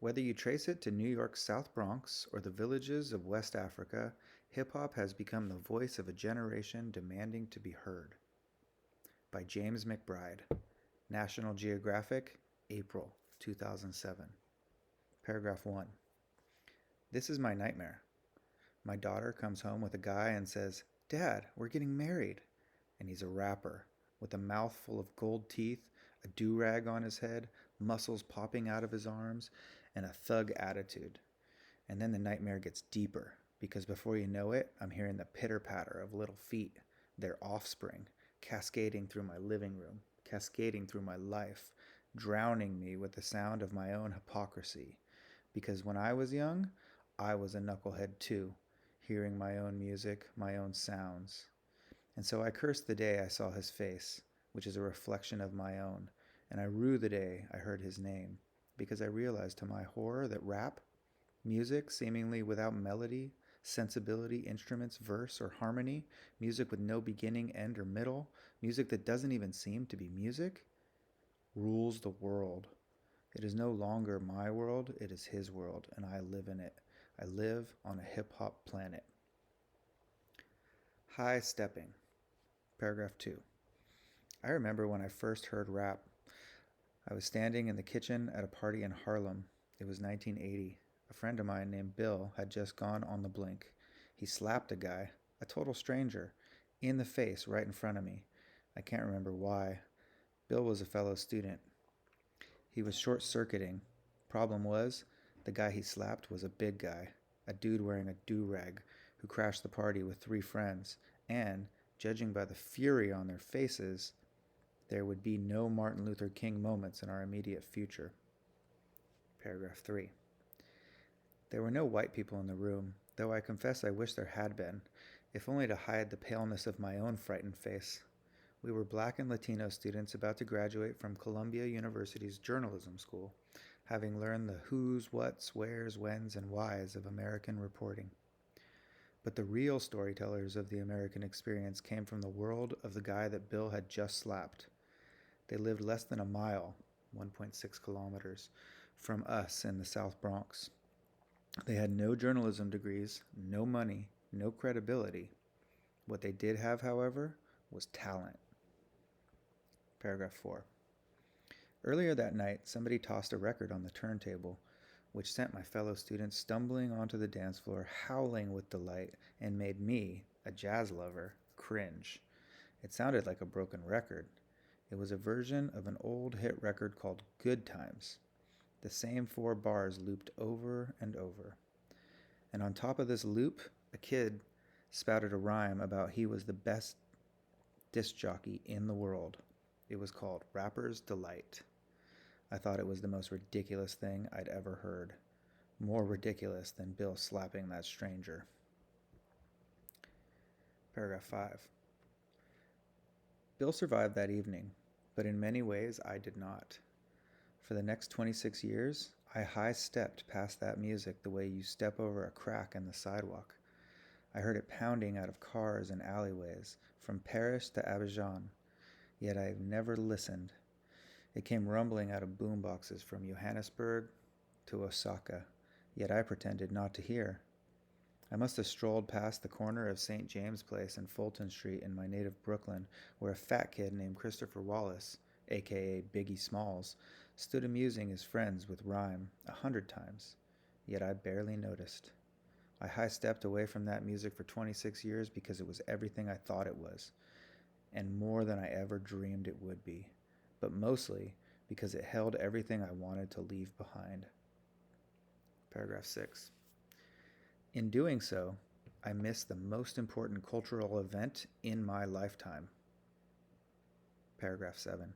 Whether you trace it to New York's South Bronx or the villages of West Africa, hip hop has become the voice of a generation demanding to be heard. By James McBride, National Geographic, April 2007. Paragraph 1. This is my nightmare. My daughter comes home with a guy and says, "Dad, we're getting married." And he's a rapper with a mouth full of gold teeth, a do-rag on his head, muscles popping out of his arms, and a thug attitude. And then the nightmare gets deeper, because before you know it, I'm hearing the pitter-patter of little feet, their offspring, cascading through my living room, cascading through my life, drowning me with the sound of my own hypocrisy. Because when I was young, I was a knucklehead too, hearing my own music, my own sounds. And so I cursed the day I saw his face, which is a reflection of my own, and I rue the day I heard his name, because I realized to my horror that rap, music seemingly without melody, sensibility, instruments, verse, or harmony, music with no beginning, end, or middle, music that doesn't even seem to be music, rules the world. It is no longer my world, it is his world, and I live in it. I live on a hip-hop planet. High stepping. Paragraph 2. I remember when I first heard rap. I was standing in the kitchen at a party in Harlem. It was 1980. A friend of mine named Bill had just gone on the blink. He slapped a guy, a total stranger, in the face right in front of me. I can't remember why. Bill was a fellow student. He was short-circuiting. Problem was, the guy he slapped was a big guy, a dude wearing a do-rag who crashed the party with 3 friends, and, judging by the fury on their faces, there would be no Martin Luther King moments in our immediate future. Paragraph 3. There were no white people in the room, though I confess I wish there had been, if only to hide the paleness of my own frightened face. We were black and Latino students about to graduate from Columbia University's journalism school, having learned the who's, what's, where's, when's, and why's of American reporting. But the real storytellers of the American experience came from the world of the guy that Bill had just slapped. They lived less than a mile, 1.6 kilometers, from us in the South Bronx. They had no journalism degrees, no money, no credibility. What they did have, however, was talent. Paragraph 4. Earlier that night, somebody tossed a record on the turntable, which sent my fellow students stumbling onto the dance floor, howling with delight, and made me, a jazz lover, cringe. It sounded like a broken record. It was a version of an old hit record called Good Times. The same 4 bars looped over and over. And on top of this loop, a kid spouted a rhyme about he was the best disc jockey in the world. It was called Rapper's Delight. I thought it was the most ridiculous thing I'd ever heard. More ridiculous than Bill slapping that stranger. Paragraph 5. Bill survived that evening, but in many ways I did not. For the next 26 years, I high-stepped past that music the way you step over a crack in the sidewalk. I heard it pounding out of cars and alleyways, from Paris to Abidjan, yet I never listened. It came rumbling out of boomboxes from Johannesburg to Osaka, yet I pretended not to hear. I must have strolled past the corner of St. James Place and Fulton Street in my native Brooklyn, where a fat kid named Christopher Wallace, aka Biggie Smalls, stood amusing his friends with rhyme 100 times, yet I barely noticed. I high-stepped away from that music for 26 years because it was everything I thought it was, and more than I ever dreamed it would be, but mostly because it held everything I wanted to leave behind. Paragraph 6. In doing so, I missed the most important cultural event in my lifetime. Paragraph 7.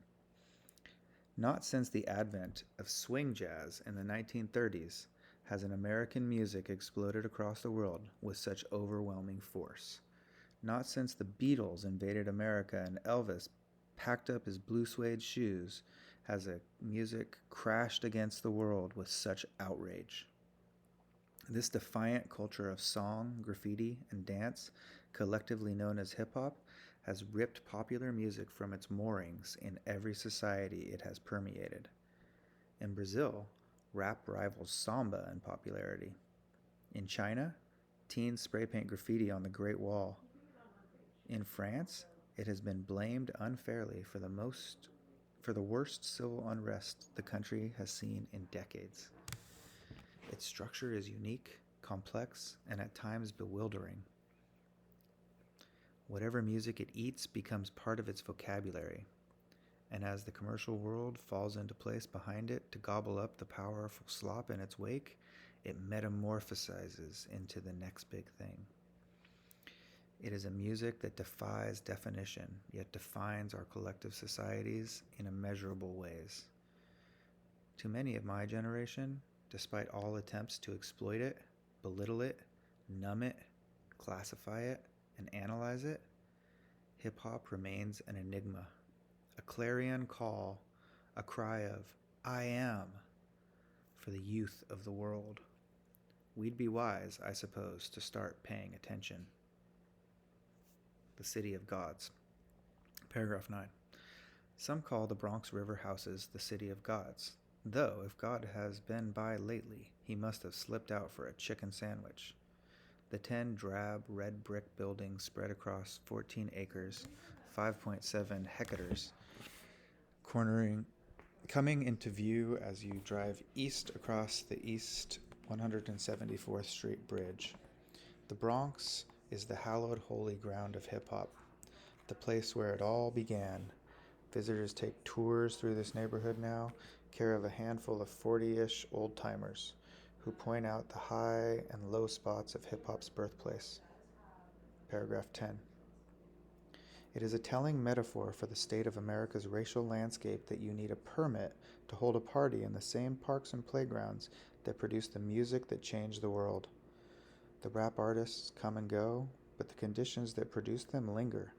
Not since the advent of swing jazz in the 1930s has an American music exploded across the world with such overwhelming force. Not since the Beatles invaded America and Elvis packed up his blue suede shoes has a music crashed against the world with such outrage. This defiant culture of song, graffiti, and dance, collectively known as hip-hop, has ripped popular music from its moorings in every society it has permeated. In Brazil, rap rivals samba in popularity. In China, teens spray paint graffiti on the Great Wall. In France, it has been blamed unfairly for the worst civil unrest the country has seen in decades. Its structure is unique, complex, and at times bewildering. Whatever music it eats becomes part of its vocabulary, and as the commercial world falls into place behind it to gobble up the powerful slop in its wake, it metamorphosizes into the next big thing. It is a music that defies definition, yet defines our collective societies in immeasurable ways. To many of my generation, despite all attempts to exploit it, belittle it, numb it, classify it, and analyze it, hip-hop remains an enigma, a clarion call, a cry of, I am, for the youth of the world. We'd be wise, I suppose, to start paying attention. The City of Gods. Paragraph 9. Some call the Bronx River houses the City of Gods, though if God has been by lately, he must have slipped out for a chicken sandwich. The 10 drab red brick buildings spread across 14 acres, 5.7 hectares, coming into view as you drive east across the East 174th Street Bridge. The Bronx is the hallowed holy ground of hip-hop, the place where it all began. Visitors take tours through this neighborhood now, care of a handful of 40-ish old-timers who point out the high and low spots of hip-hop's birthplace. Paragraph 10. It is a telling metaphor for the state of America's racial landscape that you need a permit to hold a party in the same parks and playgrounds that produce the music that changed the world. The rap artists come and go, but the conditions that produce them linger.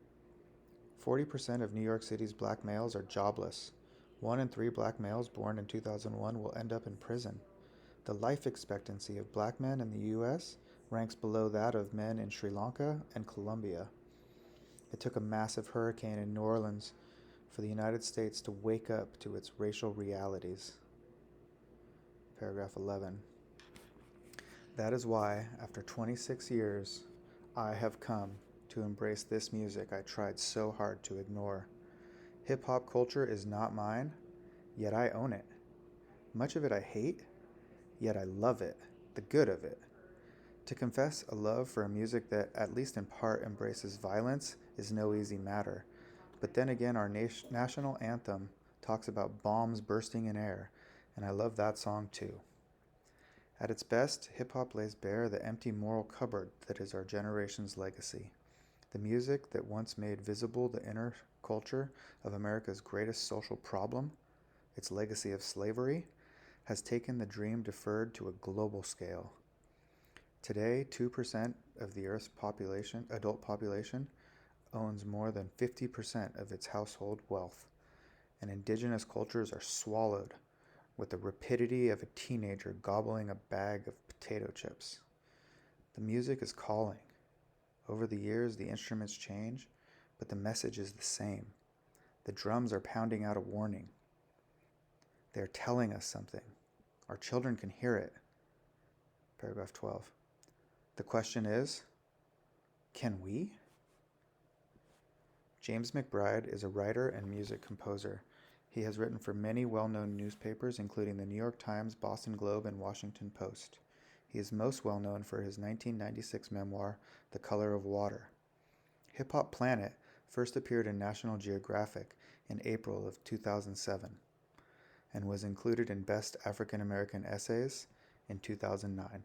40% of New York City's black males are jobless. 1 in 3 black males born in 2001 will end up in prison. The life expectancy of black men in the U.S. ranks below that of men in Sri Lanka and Colombia. It took a massive hurricane in New Orleans for the United States to wake up to its racial realities. Paragraph 11. That is why, after 26 years, I have come to embrace this music I tried so hard to ignore. Hip-hop culture is not mine, yet I own it. Much of it I hate, yet I love it, the good of it. To confess a love for a music that, at least in part, embraces violence is no easy matter. But then again, our national anthem talks about bombs bursting in air, and I love that song too. At its best, hip-hop lays bare the empty moral cupboard that is our generation's legacy. The music that once made visible the inner culture of America's greatest social problem, its legacy of slavery, has taken the dream deferred to a global scale. Today, 2% of the Earth's adult population, owns more than 50% of its household wealth, and indigenous cultures are swallowed with the rapidity of a teenager gobbling a bag of potato chips. The music is calling. Over the years, the instruments change, but the message is the same. The drums are pounding out a warning. They are telling us something. Our children can hear it. Paragraph 12. The question is, can we? James McBride is a writer and music composer. He has written for many well-known newspapers, including the New York Times, Boston Globe, and Washington Post. He is most well known for his 1996 memoir, The Color of Water. Hip Hop Planet first appeared in National Geographic in April of 2007 and was included in Best African American Essays in 2009.